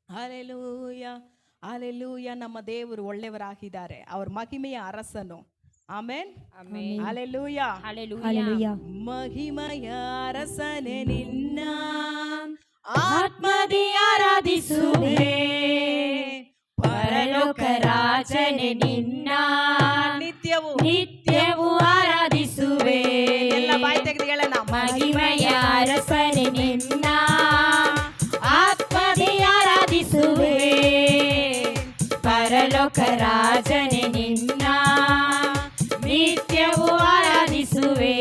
Hallelujah, hallelujah. ನಮ್ಮ ದೇವರು ಒಳ್ಳೆಯವರಾಗಿದ್ದಾರೆ, ಅವ್ರ ಮಹಿಮೆಯ ಅರಸನು. ಆಮೇನ್, ಹಾಲೆಲೂಯ, ಹಾಲೆಲೂಯ. ಮಹಿಮೆಯ ಅರಸನೆ ನಿನ್ನ ಆತ್ಮದಿ ಆರಾಧಿಸುವೆ, ಪರಲೋಕ ರಾಜನೆ ನಿನ್ನ ನಿತ್ಯವೂ ನಿತ್ಯವೂ ಆರಾಧಿಸುವೆ. ಎಲ್ಲ ಬಾಯಿ ತೆಗೆದು ಹೇಳೋಣ. ಮಹಿಮೆಯ ಅರಸನೆ ನಿನ್ನ ಆತ್ಮದಿ ಆರಾಧಿಸುವೆ, ಪರಲೋಕ ರಾಜನೆ ನಿನ್ನ ನಿತ್ಯವೂ ಆರಾಧಿಸುವೆ.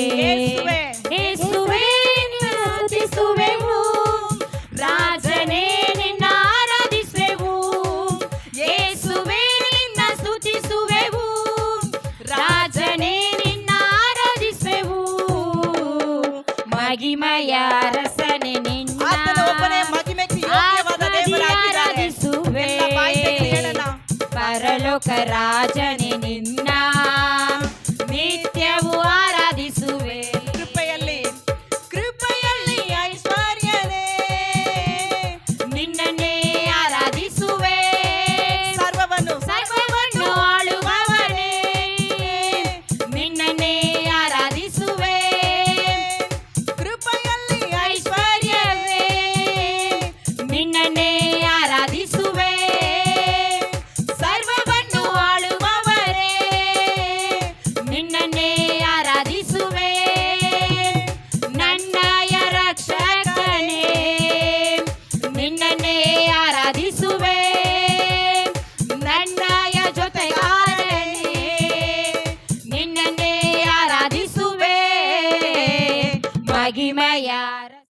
ಯೇಸುವೇ ನಿನ್ನ ಸ್ತುತಿಸುವೆವು, ರಾಜನೇ ನಿನ್ನ ಆರಾಧಿಸುವೆವು. ಯೇಸುವೇ ನಿನ್ನ ಸ್ತುತಿಸುವೆವು, ರಾಜನೇ ನಿನ್ನ ಆರಾಧಿಸುವೆವು. ಮಹಿಮೆಯ ಅರಸನೆ ನಿನ್ನ ಆರಾಧಿಸುವೆ, ಪರಲೋಕ ರಾಜನೆ ನಿನ್ನ